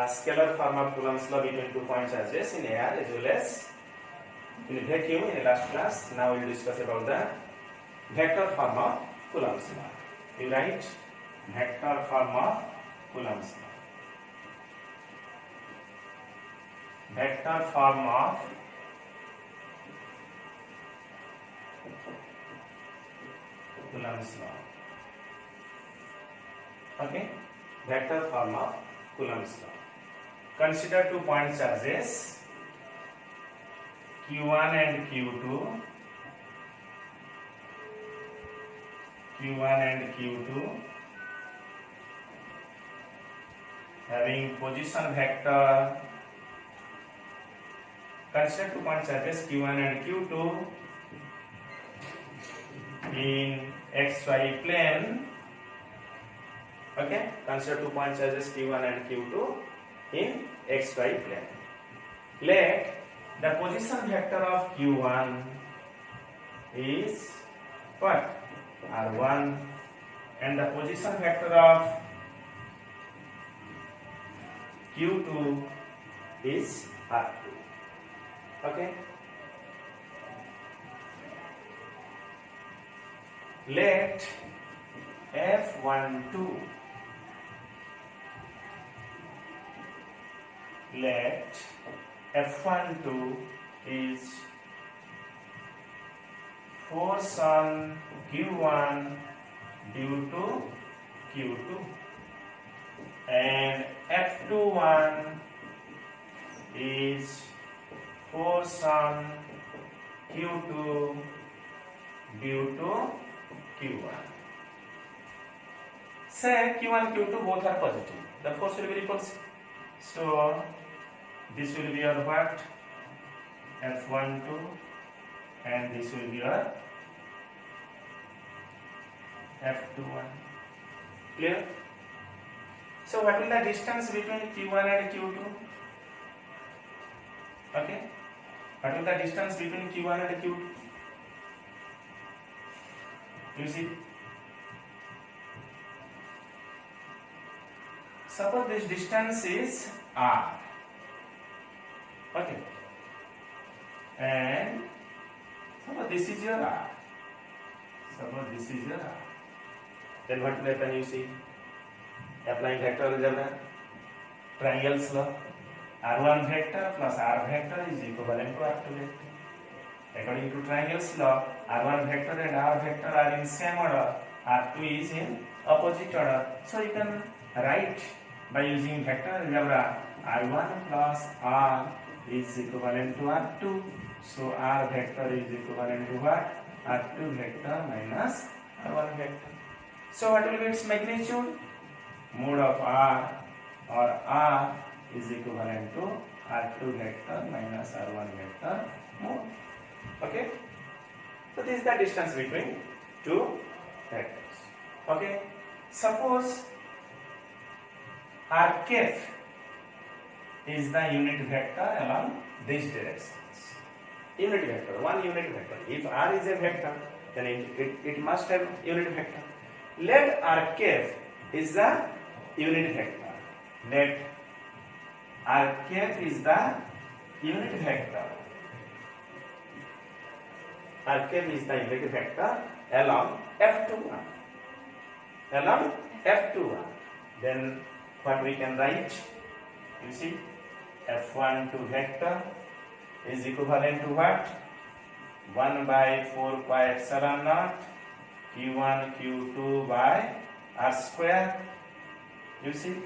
scalar form of Coulomb's law between 2 point charges in air as well as in vacuum in the last class. Now we will discuss about the vector form of Coulomb's law. You write vector form of Coulomb's law. Vector form of Coulomb's law. Okay, vector form of Coulomb's law. Consider 2 point charges Q1 and Q2. Q1 and Q2 having position vector. Consider 2 point charges Q1 and Q2 in xy plane. Okay, consider 2 point charges Q1 and Q2 in xy plane. Let the position vector of Q1 is what? R1, and the position vector of Q2 is R2. Okay, let F12 is force on Q1 due to Q2, and F21 is force on Q2 due to Q1. Say Q1 Q2 both are positive, the force will be repulsive. So this will be your what? F12, and this will be your F21. Clear? So what is the distance between Q1 and Q2? Okay, what is the distance between Q1 and Q2? You see, suppose this distance is R. Okay, and suppose this is your R. Suppose this is your R. Then what will happen? You see, applying vector algebra, triangles law. R1 vector plus R vector is equivalent to R2 vector. According to triangles law, R1 vector and R vector are in same order, R2 is in opposite order. So you can write by using vector algebra, R1 plus R is equivalent to R2. So R vector is equivalent to what? R2 vector minus R1 vector. So what will be its magnitude? Mode of R or R is equivalent to R2 vector minus R1 vector mode. Okay, so this is the distance between two vectors. Okay, suppose R cap is the unit vector along these directions. Unit vector, one unit vector. If R is a vector, then it must have unit vector. Let R cap is the unit vector. Let R cap is the unit vector. R cap is the unit vector along F21. Along F21. Then what we can write? You see, F12 vector is equivalent to what? 1 by 4 pi epsilon naught Q1 Q2 by R square. You see,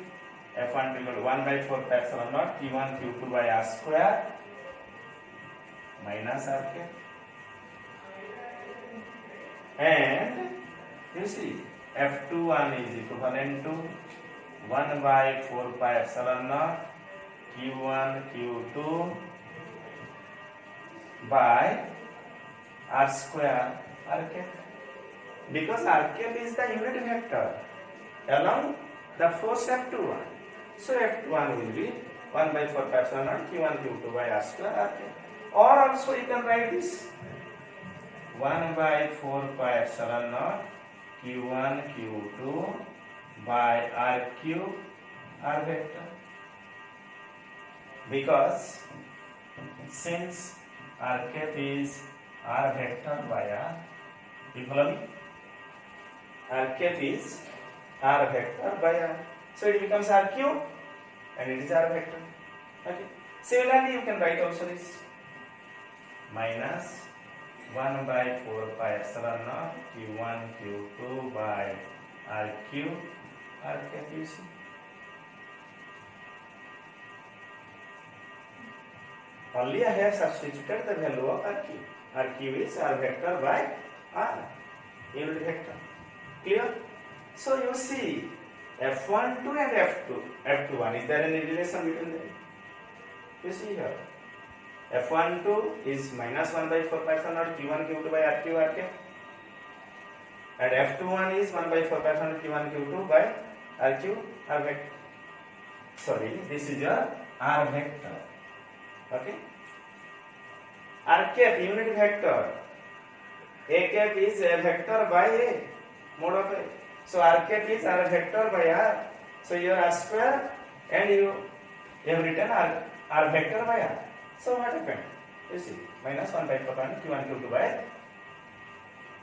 F1 equal to 1 by 4 pi epsilon naught Q1 Q2 by R square minus R cap. And you see, F21 is equivalent to 1 by 4 pi epsilon naught Q1 Q2 by R square R cap, because R cap is the unit vector along the force F21. So F21 will be 1 by 4 pi epsilon naught Q1 Q2 by R square R cap. Or also you can write this 1 by 4 pi epsilon naught Q1 Q2 by R cube R vector. because since r cap is r vector by r, you follow me? R cap is r vector by r, so it becomes r cube and it is r vector. Okay. Similarly, you can write also this minus 1 by 4 pi epsilon naught q1 q2 by r cube r cap, you see. Only I have substituted the value of r cube. R cube is r vector by r, unit vector. Clear? So you see f12 and f21, is there any relation between them? You see here, f12 is minus 1 by 4 pi epsilon naught q1 q2 by r cube r cap, and f21 is 1 by 4 pi epsilon naught q1 q2 by r cube r vector. Sorry, this is your r vector. Okay. R cap, unit vector. A cap is a vector by a, mode of a. So r cap is r vector by r. So your r square and you have written r vector by r. So what happened? You see, minus 1 by 4 pi q1 q2 by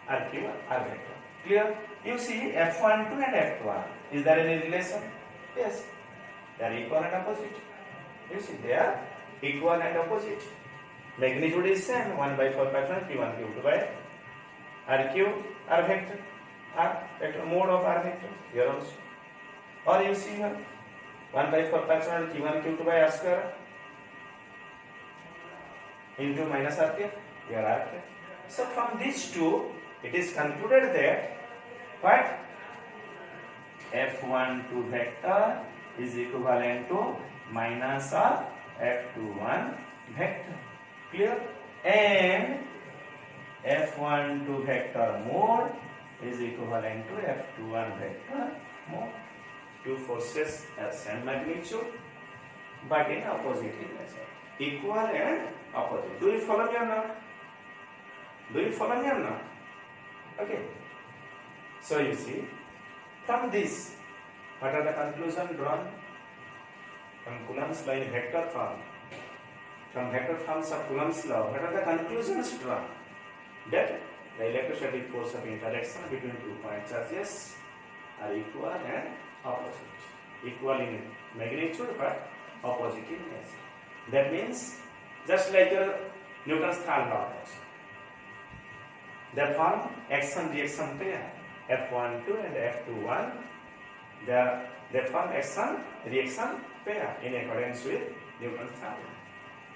r cube r vector. Clear? You see f12 and f1. Is there any relation? Yes. They are equal and opposite. You see, they are equal and opposite. Magnitude is same, 1 by 4 pi q1 q2 by r cube r vector. R vector, mode of r vector here also. Or you see here 1 by 4 pi q1 q2 by r square into minus r cap, here r cap. So from these two, it is concluded that what f12 vector is equivalent to minus of f21 vector. Clear? And f12 vector mode is equivalent to f21 vector mode. Two forces have same magnitude but in opposite nature. Equal and opposite. Do you follow me or not? Do you follow me or not? Okay. So you see, from this, what are the conclusions drawn? From Coulomb's law in vector form, from vector forms of Coulomb's law, what are the conclusions drawn? That the electrostatic force of interaction between 2 point charges are equal and opposite. Equal in magnitude but opposite in nature. That means, just like Newton's third law, they form action-reaction pair, F12 and F21. They form action-reaction pair in accordance with Newton's third law.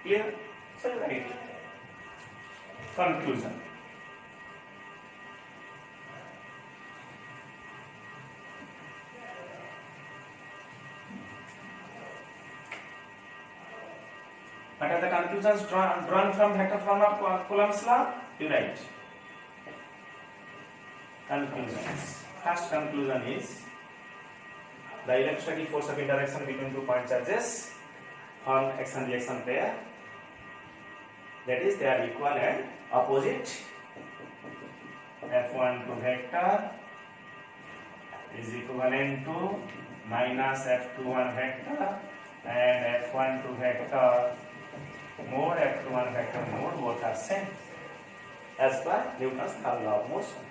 Clear? So right. Conclusion. What are the conclusions drawn from vector form of Coulomb's law? You write. Conclusions. First conclusion is the electrostatic force of interaction between 2 point charges form action-reaction pair. That is, they are equal and opposite. F12 vector is equivalent to minus F21 vector, and F12 vector mode, F21 vector mode, both are same as per Newton's third law of motion.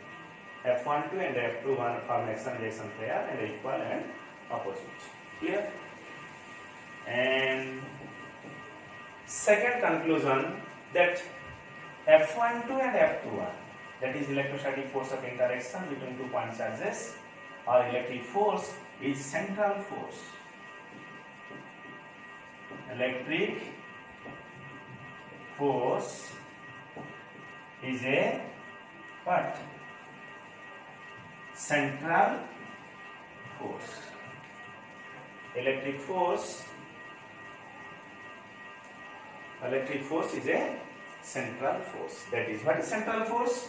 F12 and F21 form action-reaction pair and equal and opposite. Clear? And second conclusion, that F12 and F21, that is electrostatic force of interaction between 2 point charges or electric force, is central force. Electric force is a what? Central force. Electric force is a central force. That is, what is central force?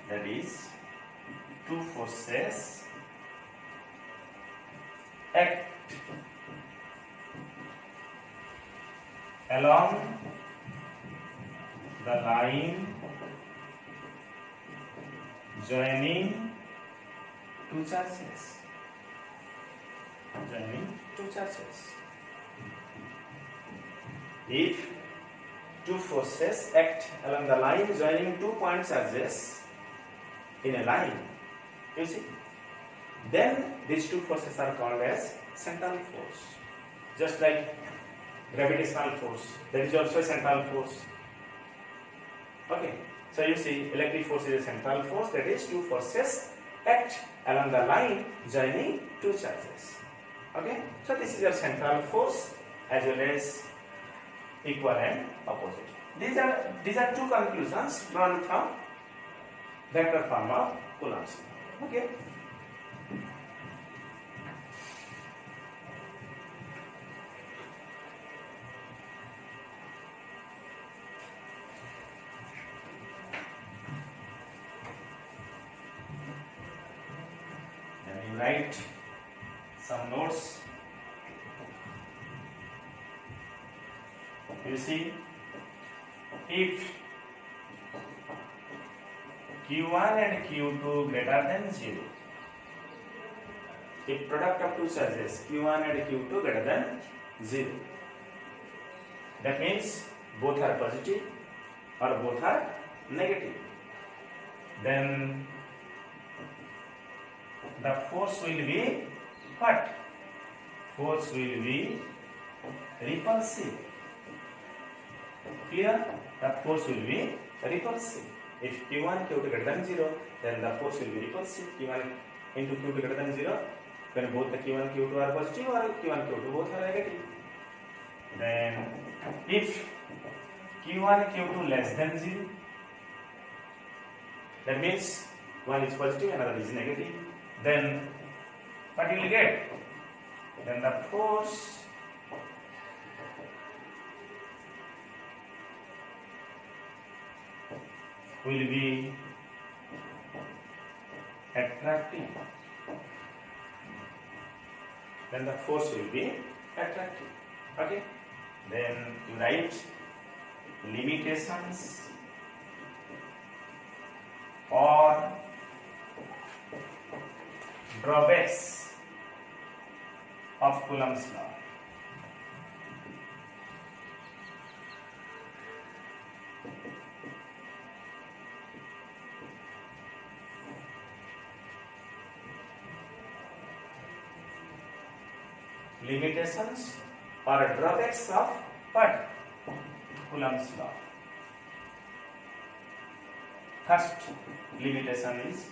That is, two forces act along the line joining two charges. if two forces act along the line joining two point charges in a line, you see, then these two forces are called as central force. Just like gravitational force, that is also a central force. Okay, so you see, electric force is a central force, that is, two forces act along the line joining two charges. Okay, so this is your central force as well as equal and opposite. These are two conclusions drawn from vector form of Coulomb's law. Okay. Then you write some notes. You see, if Q1 and Q2 greater than 0, if product of two charges Q1 and Q2 greater than 0, that means both are positive or both are negative, then the force will be what? Force will be repulsive. Clear? The force will be repulsive. If Q1 Q2 greater than 0, then the force will be repulsive. Q1 into Q2 greater than 0, when both the Q1 Q2 are positive or Q1 Q2 both are negative. Then if Q1 Q2 less than 0, that means one is positive, another is negative. Then what you will get? Then the force will be attractive. Then the force will be attractive. Okay? Then you write limitations or drawbacks of Coulomb's law. Limitations or drawbacks of what? Coulomb's law. First limitation is,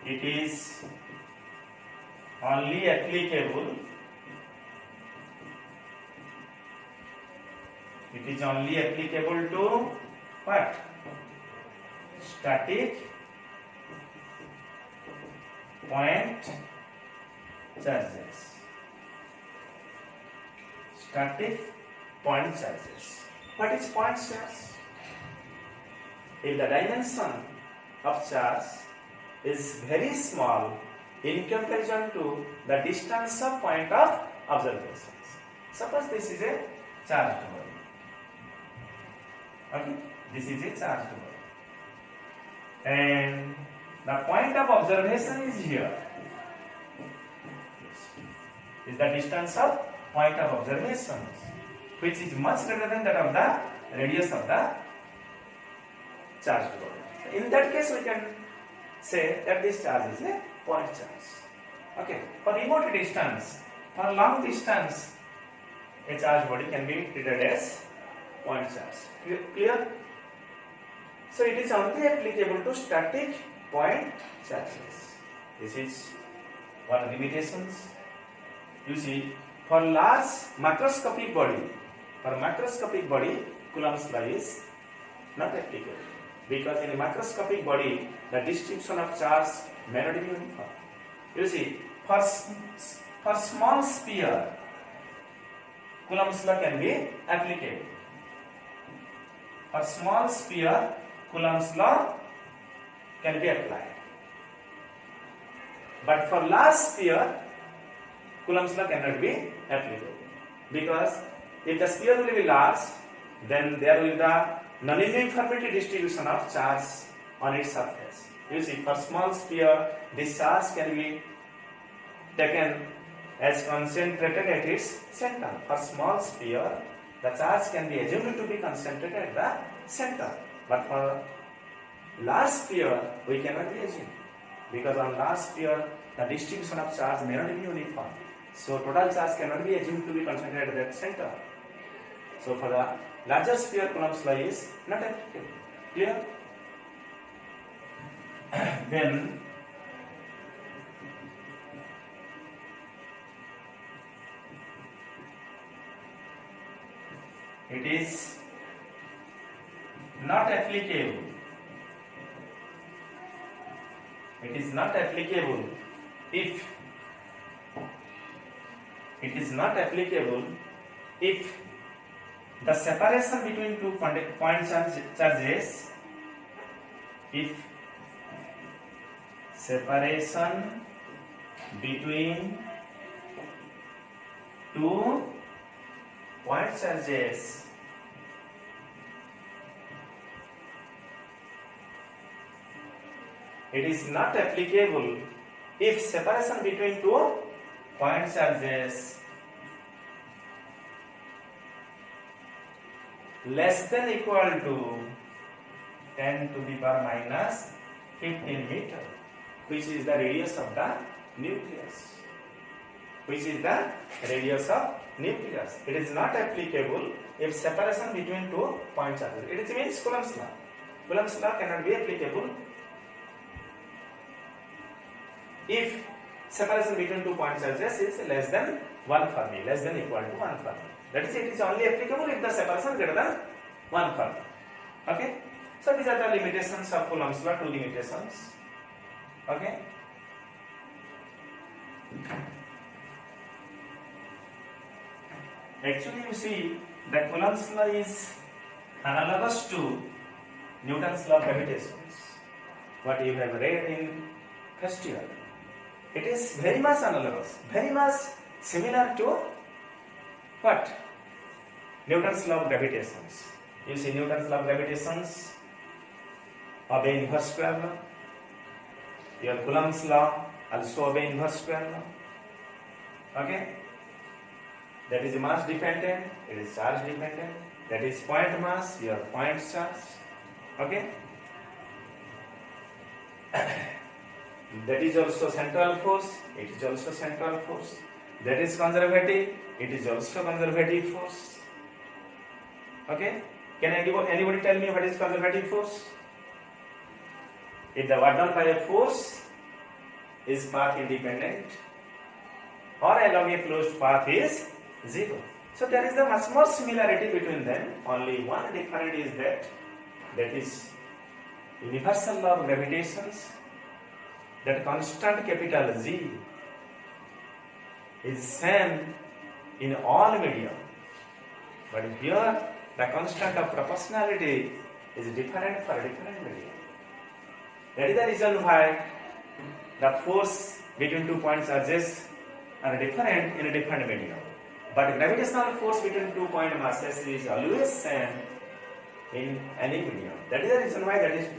it is only applicable to what? Static point charges. Static point charges. What is point charge? If the dimension of charge is very small in comparison to the distance of point of observations. Suppose this is a charged body. Okay, this is a charged body, and the point of observation is here. Is the distance of point of observation, which is much greater than that of the radius of the charged body. In that case, we can say that this charge is a point charge. Okay. For remote distance, for long distance, a charged body can be treated as point charge. Clear? So it is only applicable to static point charges. This is one limitations. You see, for large macroscopic body, Coulomb's law is not applicable, because in a macroscopic body, the distribution of charge may not be uniform. You see, for small sphere, Coulomb's law can be applicable. For small sphere, Coulomb's law can be applied. But for large sphere, Coulomb's law cannot be applicable, because if the sphere will be large, then there will be the non-uniformity distribution of charge on its surface. You see, for small sphere, this charge can be taken as concentrated at its center. For small sphere, the charge can be assumed to be concentrated at the center. But for large sphere, we cannot be assumed, because on large sphere, the distribution of charge may not be uniform. So total charge cannot be assumed to be concentrated at that center. So for the larger sphere, Coulomb's law is not applicable. Clear? Then it is not applicable. It is not applicable if the separation between two point charges, if separation between two point charges it is not applicable if separation between two point charges less than equal to 10 to the power minus 15 meter, which is the radius of the nucleus. It is not applicable if separation between two point charges. It means Coulomb's law. Coulomb's law cannot be applicable if separation between two point charges is less than 1 Fermi, less than equal to 1 Fermi. That is, it is only applicable if the separation is greater than 1 Fermi. Okay? So these are the limitations of Coulomb's law, two limitations. Okay? Actually, you see that Coulomb's law is analogous to Newton's law of gravitation, what you have read in first year. It is very much analogous, very much similar to what? Newton's law of gravitation. You see Newton's law of gravitation, obey inverse square law. Your Coulomb's law also obey inverse square law. Okay? That is mass dependent, it is charge dependent. That is point mass, your point charge. Okay? That is also central force, it is also central force. That is conservative, it is also conservative force. Okay? Can anybody tell me what is conservative force? If the work done by a force is path independent or along a closed path is 0. So there is a much more similarity between them. Only one difference is that is universal law of gravitation, that constant capital G is same in all medium. But here the constant of proportionality is different for different medium. That is the reason why the force between two point charges are different in a different medium. But gravitational force between two point masses is always same in any medium. That is the reason why that is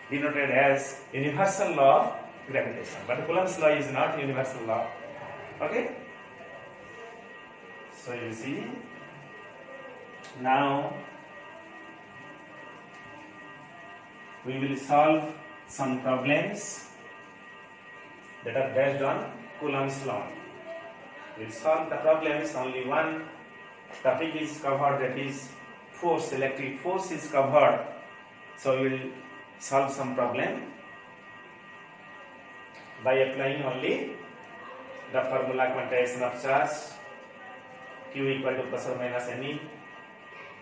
denoted as universal law of gravitation. But Coulomb's law is not universal law. Okay? So you see, now we will solve some problems that are based on Coulomb's law. We will solve the problems, only one topic is covered, that is force, electric force is covered. So we will solve some problem by applying only the formula quantization of charge, Q equal to plus or minus Ne,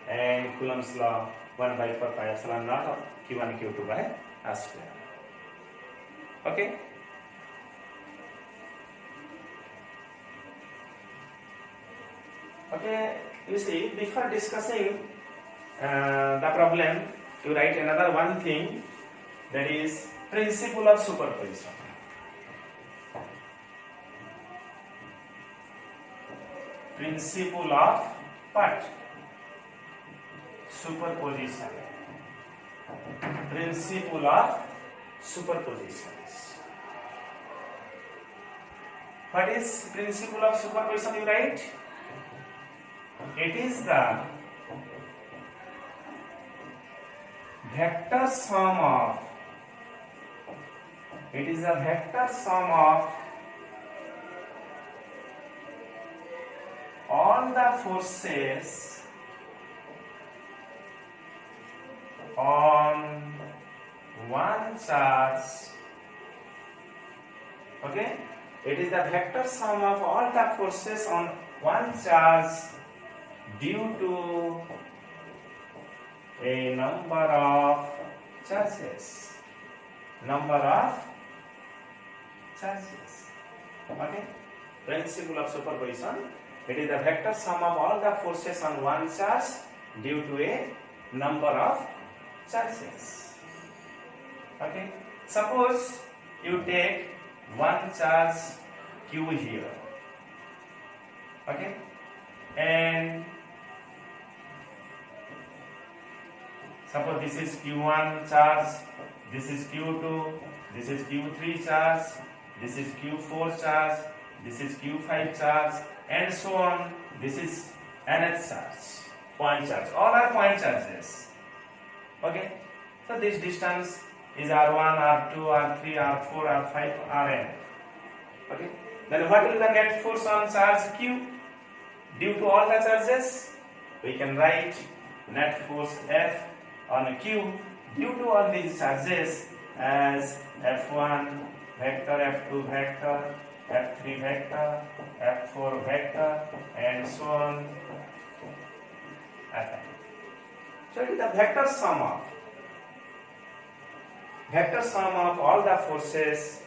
and Coulomb's law 1 by 4 pi epsilon naught of Q1 Q2 by R square. Okay? Okay, you see, before discussing the problem, you write another one thing, that is principle of superposition. Principle of what? Superposition. Principle of superpositions. What is principle of superposition, you write? It is the vector sum of, it is a vector sum of all the forces on one charge. Okay, it is the vector sum of all the forces on one charge due to a number of charges. Number of charges. Okay, principle of superposition. It is the vector sum of all the forces on one charge due to a number of charges. Okay, suppose you take one charge q here. Okay, and suppose this is q1 charge, this is q2, this is q3 charge, this is q4 charge, this is q5 charge, and so on. This is nth charge, point charge. All are point charges. Okay, so this distance is r1, r2, r3, r4, r5, rn. Okay, then what will the net force on charge q due to all the charges? We can write net force F on q due to all these charges as F1 vector, F2 vector, F3 vector, F4 vector, and so on. Okay. So it is the vector sum of all the forces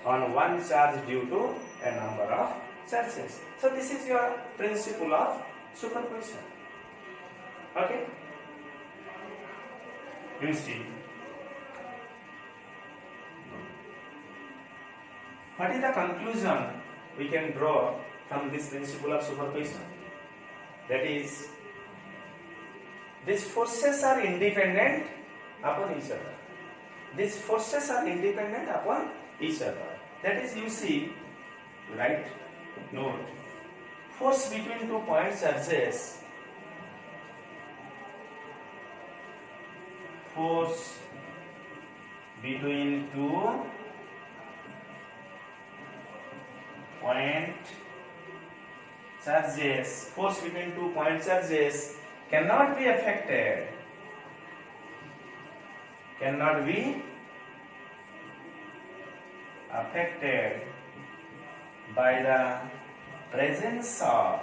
on one charge due to a number of charges. So this is your principle of superposition. Okay? You see. What is the conclusion we can draw from this principle of superposition? That is, these forces are independent upon each other. These forces are independent upon each other. That is, you see, right? Note, force between two point charges, force between two point charges, force between two point charges cannot be affected, by the presence of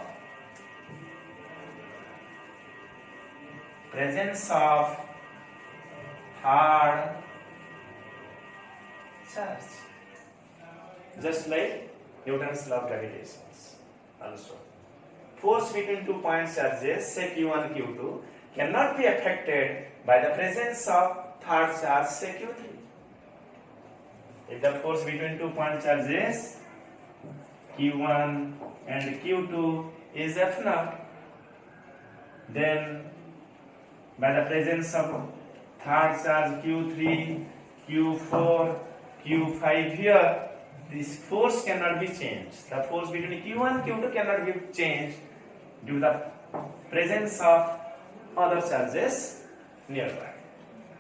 third charge, just like Newton's law of gravitation. Also, force between two point charges, say q1, q2, cannot be affected by the presence of third charge, say q3. If the force between two point charges q1 and q2 is F naught, then by the presence of third charge q3, q4, q5 here, this force cannot be changed. The force between q1 and q2 cannot be changed due to the presence of other charges nearby.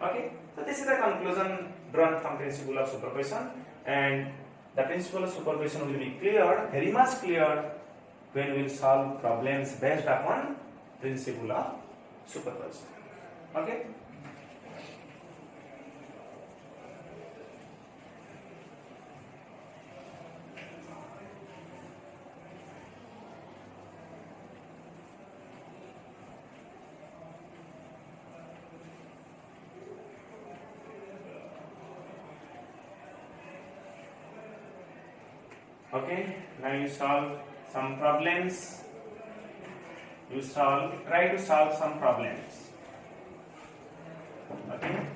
Okay, so this is the conclusion drawn from principle of superposition, and the principle of superposition will be clear, very much clear, when we will solve problems based upon principle of superposition. Okay. Okay, now you solve some problems. Try to solve some problems. Okay.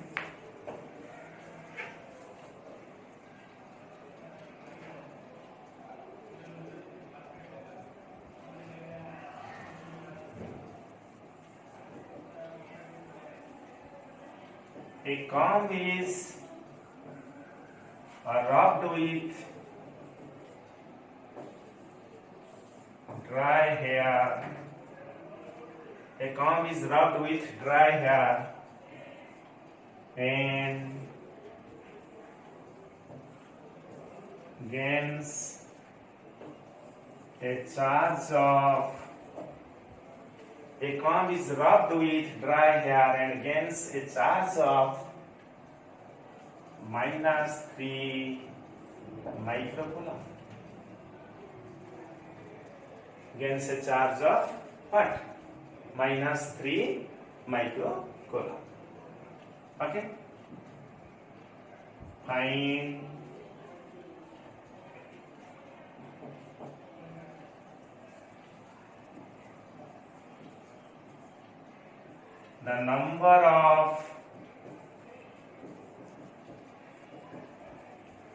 A comb is rubbed with dry hair. A comb is rubbed with dry hair and gains a charge of a comb is rubbed with dry hair and gains a charge of -3 microcoulomb. Gains a charge of what? -3 microcoulomb. Okay? Find the number of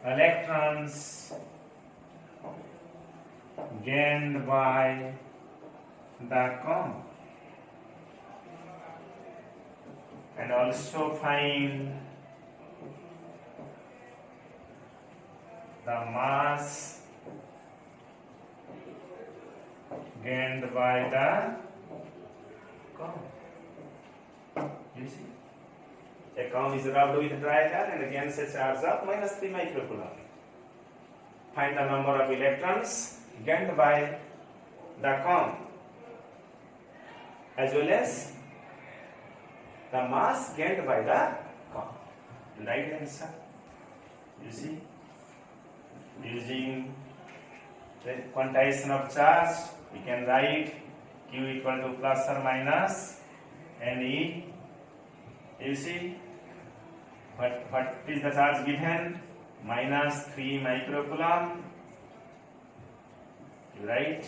electrons gained by the comb, and also find the mass gained by the comb. You see, a comb is rubbed with dry hair and gains a charge of -3 microcoulomb. Find the number of electrons gained by the comb as well as the mass gained by the comb. Right answer. You see, using the quantization of charge, we can write Q equal to plus or minus and E. You see, what is the charge given? -3 microcoulomb. You write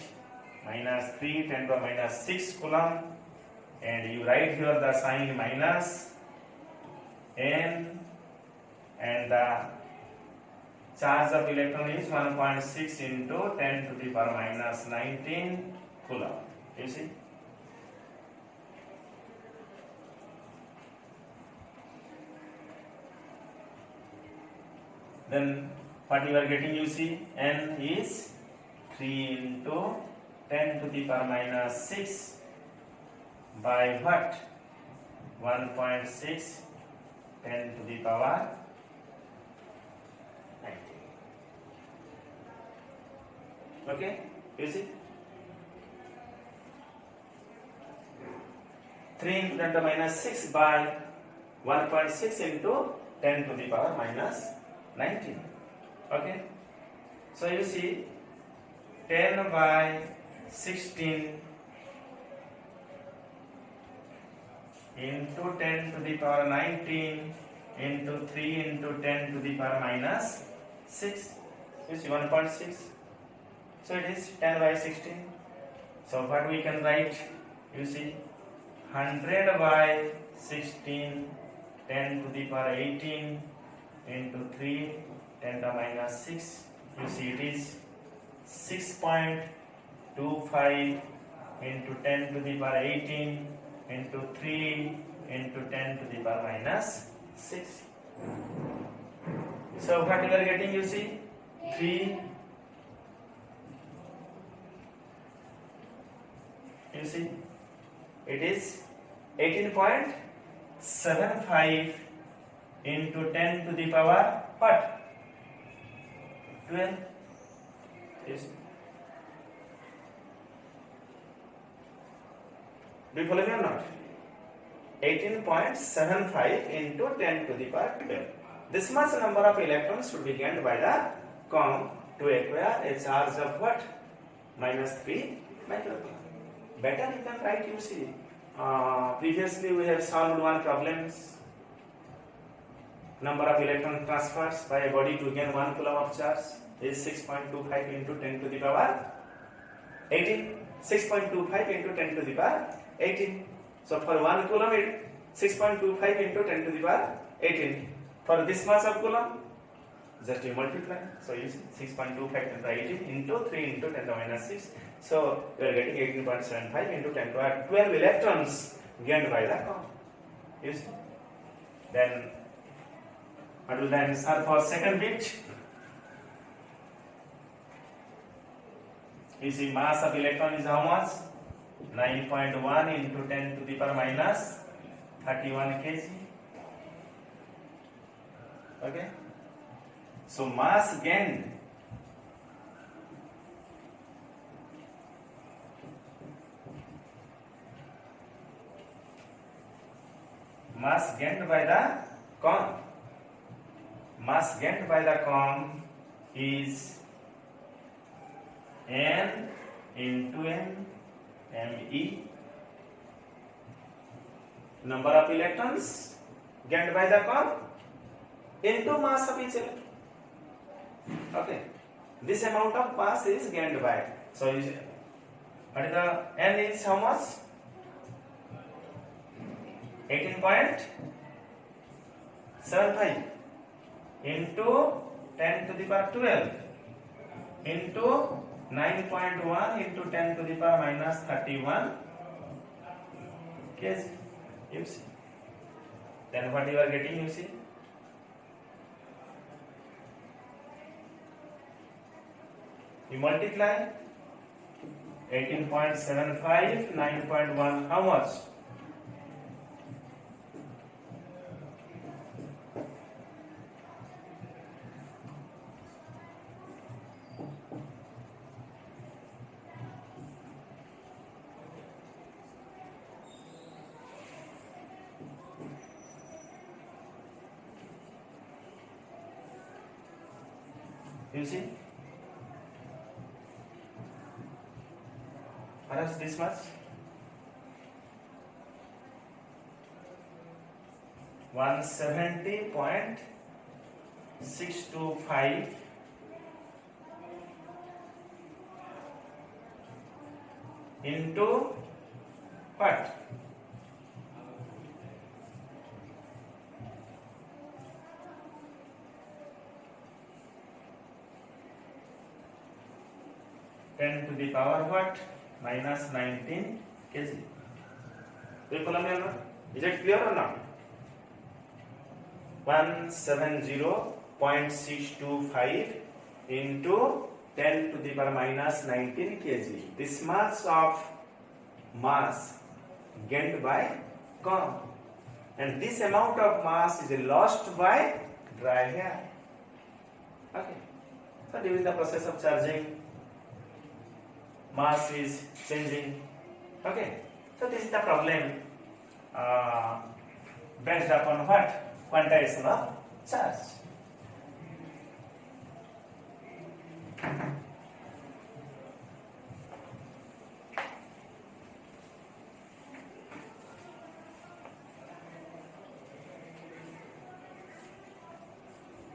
-3 10 to the -6 coulomb, and you write here the sign minus n, and the charge of electron is 1.6 into 10 to the power -19 coulomb. You see. Then what you are getting, you see, n is 3 into 10 to the power -6 by what? 1.6 10 to the power 19. Okay, you see, 3 into 10 to the -6 by 1.6 into 10 to the power -19. Okay, so you see, 10 by 16 into 10 to the power 19 into 3 into 10 to the power -6. You see, 1.6. So it is 10 by 16. So what we can write? You see, 100 by 16 10 to the power 18 into 3 10 to the -6. You see, it is 6.25 into 10 to the power 18 into 3 into 10 to the power -6. So what you are getting, you see, 3, you see, it is 18.75 into 10 to the power what? 12. Yes. Do you follow me or not? 18.75 into 10 to the power 12. This much number of electrons should be gained by the comb to acquire a charge of what? -3 microcoulomb. Better you can write, you see. Previously we have solved one problem. Number of electron transfers by a body to gain 1 coulomb of charge is 6.25 into 10 to the power 18. 6.25 into 10 to the power 18. So for 1 coulomb, it 6.25 into 10 to the power 18. For this much of coulomb, just you multiply. So you see, 6.25 into 18 into 3 into 10 to the -6. So you are getting 18.75 into 10 to the power 12 electrons gained by the comb. You see. Then what will the answer for second bit? You see, mass of electron is how much? 9.1 into 10 to the power -31 kg. Okay, so mass gained by the cone. Mass gained by the cone is n into m, me, number of electrons gained by the cone into mass of each electron. Okay, this amount of mass is gained by. So, what is the n is how much? 18.75 into 10 to the power 12 into 9.1 into 10 to the power minus 31 kg. You see. Then what you are getting, you see? You multiply 18.75, 9.1, how much? You see? Perhaps this much? 170.625 into what? Ten to the power what? Minus 19 kg. Is it clear or not? 170.625 into 10 to the power minus 19 kg. This much of mass gained by cone, and this amount of mass is lost by dry air. Okay. So during the process of charging, mass is changing. Okay, so this is the problem based upon what? Quantization of charge.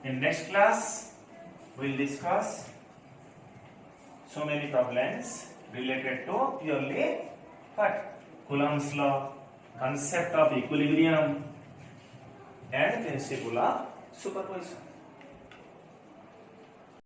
In next class, we'll discuss so many problems related to purely what? Coulomb's law, concept of equilibrium, and principle of superposition.